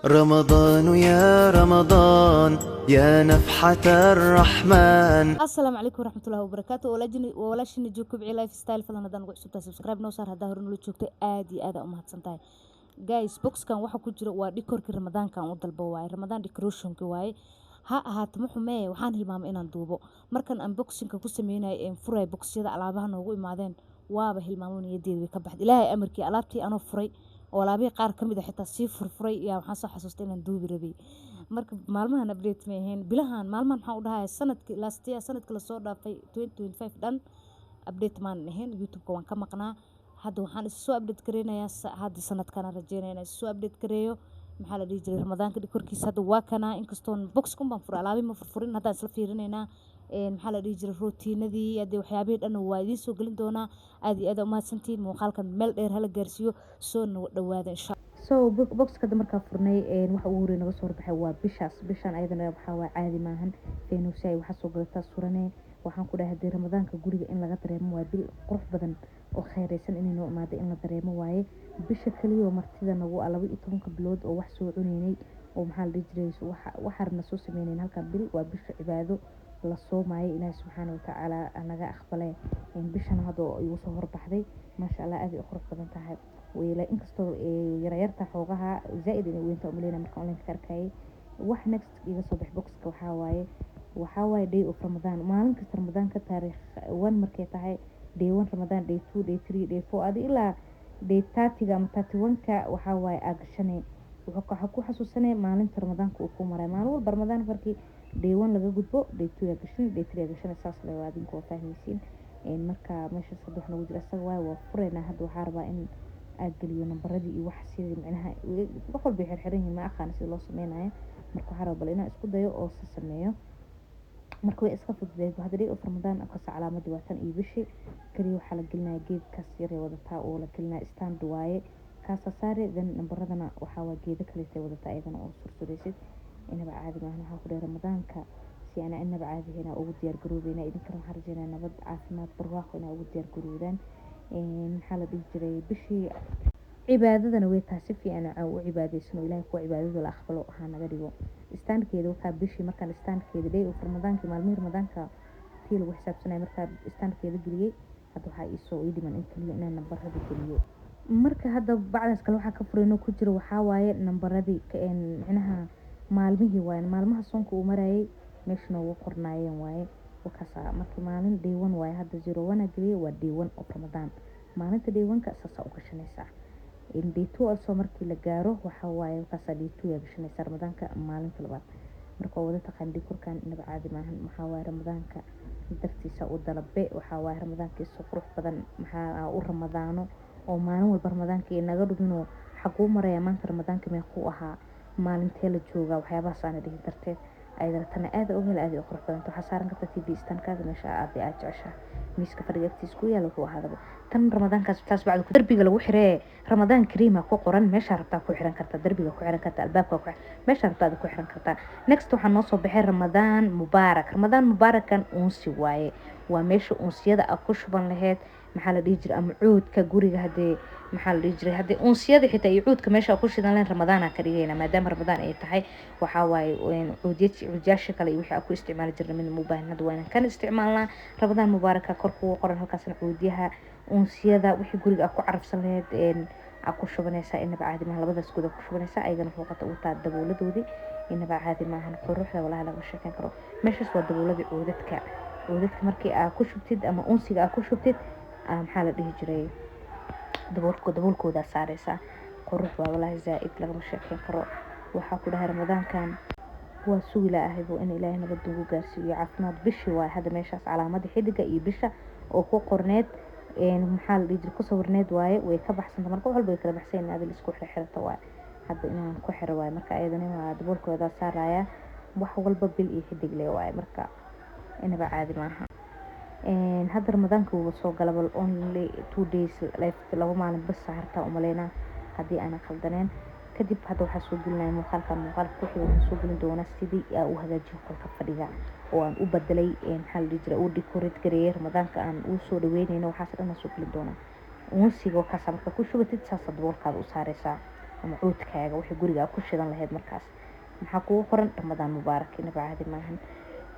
رمضان يا رمضان يا نفحة الرحمن. السلام عليكم ورحمة الله وبركاته. walaashina joogto bci life style falan hadaan ugu cusubtaa subscribe noo saar hadaa hore nula joogtay aad iyo aad u mahadsantahay guys. Boxkan waxa ku jira waa decorkii ramadaanka aan u dalbo waaye ramadaan decorationki waaye. ha ahaato ma xumee waxaan hilmaamay inaan duubo markan unboxingka ku sameynay furay boxyada alaabaha noogu imaadeen waaba hilmaamo niyadeeda way ka baxday ilaahay amarkii alaabtii anoo furay oo alaabihii qaar ka mid ah xitaa sii furfuray yaa waxaan soo xasuustay inaan duubi rabay. marka maalmahan update ma ahayn bilahan maalmahan waxaan u dhahay sanadkii last year sanadkii la soo dhaafay 2025 dhan update maan ahayn youtube-ka waan ka maqnaa. hadda waxaan is soo update gareynayaa hadda sanadkan rajeynaya inaan is soo update gareeyo maxaa la dhihi jiray ramadaanka dhikorkiisa hadda waa kana inkastoo box kun baan furay alaabi ma furfurin haddaan isla fiirinaynaa maxaa la dhihi jiray rootiinadii hadda waxyaabihii dhan waa idiin soo gelin doonaa. aad iyo aad u mahadsantihiin muuqaalkan meel dheer hala gaarsiiyo soo dhawaada insha so boxka markaa furnay waxa ugu horeey naga soo horbaxay waa bishan ayadana waxa waa caadi maahan feenuusi ay waxa soo galataa suranee waxaan ku dhahay ramadaanka guriga in laga dareemo waa bil qurux badan oo khayreysan inay noo imaado in la dareemo waaye bisha kaliya martida nagu 12 bilood oo wax soo cuneynay oo maxaa la dhihi jiray waxaarna soo sameynay halkan bil waa bisha cibaado la soomaayay ilaahay subxaanahu wa tacaala anaga aqbalay bishan hadda igu soo horbaxday maasha Allah aad ay qurux badan tahay weyla inkastoo yarayarta xoogaha zaaid inay weynta umaleena marka online ka arkay wax next iga soo bax boxka waxa waaye day of Ramadan maalin kasta Ramadan ka taariikh 1 markay tahay day 1 Ramadan day 2 day 3 day 4 adi ilaa day 30 ama 31 ka waxa waaye aagashane wuxuu ku xasuusanay maalinta Ramadaanka uu ku maray maalin walba Ramadaan markii day 1 laga gudbo day 2 aagashane day 3 aagashane saas la waadin ko fahmaysiin marka meesha saddex nagu jira asaga waa furayna hadda waxa rabaa in aad galiyo nambaradii iyo wax sidii macnaha wax walba xirxiran yihiin ma aqaan sida loo sameeyo marka waxa rabaa inaan isku dayo oo sameeyo marka way iska fududeed hadda day of Ramadan ka calaamad waatan iyo bishi kaliya waxa la gelinayaa geedkaas yar ee wadataa oo la gelinayaa stand waaye kaasa saare dan nambaradana waxa waa geeda kale ee wadataa ayadana oo sursureysid inaba caadi maahan waxa ku dheer Ramadaanka si ana inaba caadi heena ugu diyaar garoobeyna idinkana waxaan rajeynayaa nabad caafimaad barwaaqo inaa ugu diyaar garoodaan maxaa la dhihi jiray bishii cibaadadana way tahay si fiican u cibaadeysan ilaahay ku cibaadada la aqbalo waxa naga dhigo istaankeeda waxa bishii markaan istaankeeda day of Ramadaanka maalmihii Ramadaanka tii lagu xisaabsanay markaa istaankeeda geliyay hadda waxa ii soo dhiman in kaliya inaan nambarada geliyo marka hadda bacdaas kale waxa ka furayno ku jira waxa waaye nambaradii macnaha maalmihii waaye maalmaha soonka uu marayay meeshana uu qornaayeen waaye wakaasa markii maalin day 1 waaye hadda 01 geliyay waa day 1 of Ramadan maalinta day 1 ka saasa u gashanaysaa in day 2 also markii la gaaro waxa waaye wakaasa day 2 ya gashanaysaa Ramadaanka maalinta labaad marka wada taqaan dikorkan inaba caadi maahan waxa waaye Ramadaanka dartiisa u dalabe waxa waaye Ramadaanka soo qurux badan maxaa u Ramadaano oo maalin walba Ramadaanka inaga dhubino xaquu maraya maanta Ramadaanka meequu ahaa maalintee la jooga waxyaabahaas aan dhihi darteed ayda tan aad u hel aad u qurux badan waxa saaran kartaa TV stand-kaaga meesha aad jecesha miiska fadhiga agtiisa ku yaalo wuxuu ahaadaba tan Ramadaankaas taas bacdu darbiga lagu xiree Ramadaan Kariima ku qoran meesha rabtaa ku xiran kartaa darbiga ku xiran kartaa albaabka ku meesha rabtaa ku xiran kartaa next waxaan noo soo baxay Ramadaan Mubaarakan uunsi waaye waa meesha uunsiyada ku shuban lahayd maxaa la dhihi jiray ama cuudka guriga hadee maxaa la dhihi jiray hadee uunsiyada xitaa iyo cuudka meesha ku shidan leen Ramadaana ka dhigayna maadaama Ramadaan ay tahay waxa waaye cuudyasha kale iyo wixii ku isticmaali jirnay mid mubaahnad waa inaan kan isticmaalnaa Ramadaan Mubaaraka kor ku qoran halkaasna cuudyaha uunsiyada wixii guriga ku carafsan lahayd ku shubanaysa inaba caadi maahan labadaas guud ku shubanaysa ayagana fuuqata u taa dabooladoodii inaba caadi maahan quruxda walaha laga sheekan karo meeshaas waa dabooladii cuudadka markii aad ku shubtid ama uunsiga aad ku shubtid maxaa la dhihi jiray daboolkooda saaraysa qurux waa walahi zaaid laga sheekan karo waxa ku dhahay Ramadaankan waa suula ahaybo in ilaahay nabad ugu gaarsiiyo caafimaad bishi waa hada meeshaas calaamada xidiga iyo bisha oo ku qorneed maxaa la dhihi jiray ku sawirneed waaye way ka baxsan marka walba way kala baxsan aad isku xirxirta waa hadda inaan ku xiro waaye marka ayadana waa daboolkooda saaraya wax walba bil iyo xidig leh waaye marka inaba caadi maaha hadda Ramadaanka uu soo galabal only 2 days left laba maalin bas saarta umaleena hadii aan qaldaneen kadib hadda waxa soo gelinay muuqaalka ku xiga waxa soo gelin doona sidii uu hagaajiyo qolka fadhiga oo aan u bedelay maxaa la dhihi jiray oo decorate gareeyay Ramadaanka aan u soo dhaweynayno waxa dhan soo gelin doona uunsiga ka samarka ku shubatid saas daboolkaada u saaraysaa ama cuudkaaga wixii guriga ku shidan lahayd markaas maxaa kugu qoran Ramadaan mubaarak inaba caadi maahan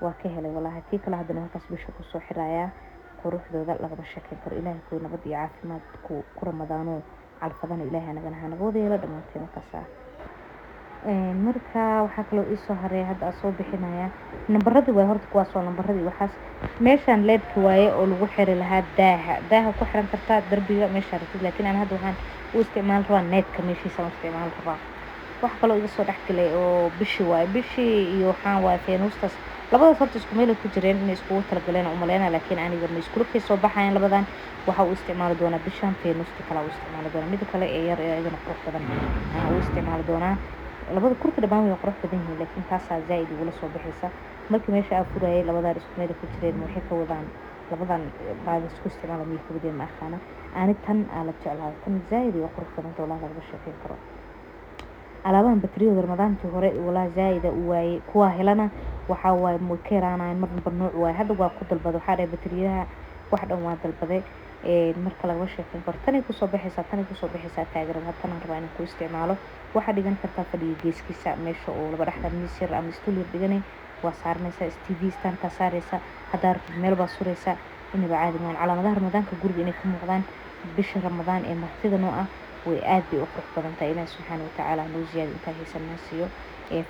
waa ka helay walahi tii kale hadana halkaas bisha ku soo xiraaya quruxdooda lagama sheekeyn karo ilaahay ku nabad iyo caafimaad ku Ramadaano calfadana ilaahay naga wada yeelo dhamaanteen markaas marka waxa kale oo soo haray hadda soo bixinaya nambarada way horta kuwaas oo nambaradii waxaas meeshan leedka waaye oo lagu xiri lahaa daaha ku xiran kartaa darbiga meesha rabtid laakiin aan hadda waxaan u isticmaal rabaa needka meeshiisa u isticmaal rabaa wax kale oo iga soo dhaxgalay oo bishi iyo waxaan waa feenustas labadaas horta isku meel ku jireen in isku tala galeen oo maleena laakiin aniga ma isku soo baxayaan labadan waxa uu isticmaali doonaa bishan feenusta kala uu isticmaali doonaa mid kale ee yar ee idin qurux badan uu isticmaali doonaa labada kurka dhabaan way qurux badan yihiin laakiin taasa zaid wala soo bixisa markii meesha aan furayay labada isku meel ku jireen waxay ka wadaan labadan baad isku isticmaala mid ku wadeen ma akhana aan tan ala jeclaa tan zaid iyo qurux badan oo laga shaqeyn karo alaabahan batriyada Ramadaantii hore wala zaid u waayay kuwa helana waxa waay mukeeraanaan marba nooc waay hadda waa ku dalbado waxa ay batriyada wax dhan waa dalbaday marka laga sheekeyn karo tan ku soo bixisa taageero tan rabaa inaan ku isticmaalo waxa dhigan kartaa fadhiga geeskiisa meesha oo laba dhaxda misir ama stuuliyo dhiganay waa saarnaysa TV stand ka saaraysa hadar meel baa suraysa inaba caadi maan calaamadaha Ramadaanka guriga inay ka muuqdaan bisha Ramadaan ee martida noo ah way aad bay u qurux badan tahay Ilaahay subhanahu wa ta'ala noo ziyaad inta haysanaysiyo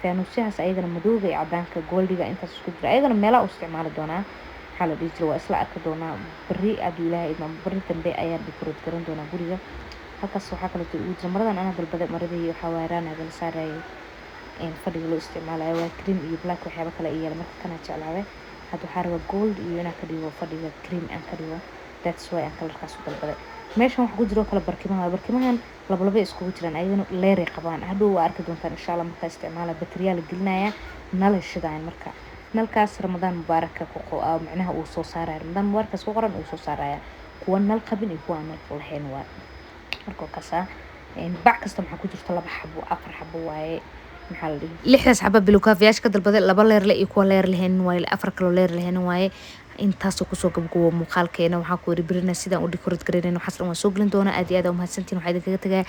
faanuusiyaas ayagana madowga iyo cadaanka goldiga intaas isku jira ayagana meelaha u isticmaali doonaa xal dhijir waa isla arki doonaa bari Ilaahay imaam bari dambe ayaan decorate garan doonaa guriga halkaas waxa kale oo jamaradan ana dalbaday maradii waxa weeraan agal saaray fadhiga loo isticmaalayo waa cream iyo black waxyaabo kale iyo marka kana jeclaaday hadda waxa raba gold iyo inaa ka dhigo fadhiga cream aan ka dhigo that's why aan kalarkaas u dalbaday meeshan waxa ku jiro kala barkimahan laba isku jiraan ayagana leer ay qabaan hadhow waa arki doontaan insha Allah marka isticmaala bateriyaal gelinaya nala shidaan marka nalkaas Ramadaan mubaarak ku macnaha uu soo saaray Ramadaan mubaarak soo qoran uu soo saaraya kuwa nal qabin iyo kuwa nal lahayn waa marka kasa bac kasta waxa ku jirto 2 xabo 4 xabo waaye maxaa la dhihi 6 xabo bilukaafiyash ka dalbaday 2 leer iyo kuwa leer lahayn waaye 4 kale leer lahayn waaye intaas ku soo gabgabo muuqaalkeena waxa ku warbirina sidaan u decorate gareynayno xasran waa soo gelin doona aad iyo aad u mahadsantiin waxa idin kaga tagay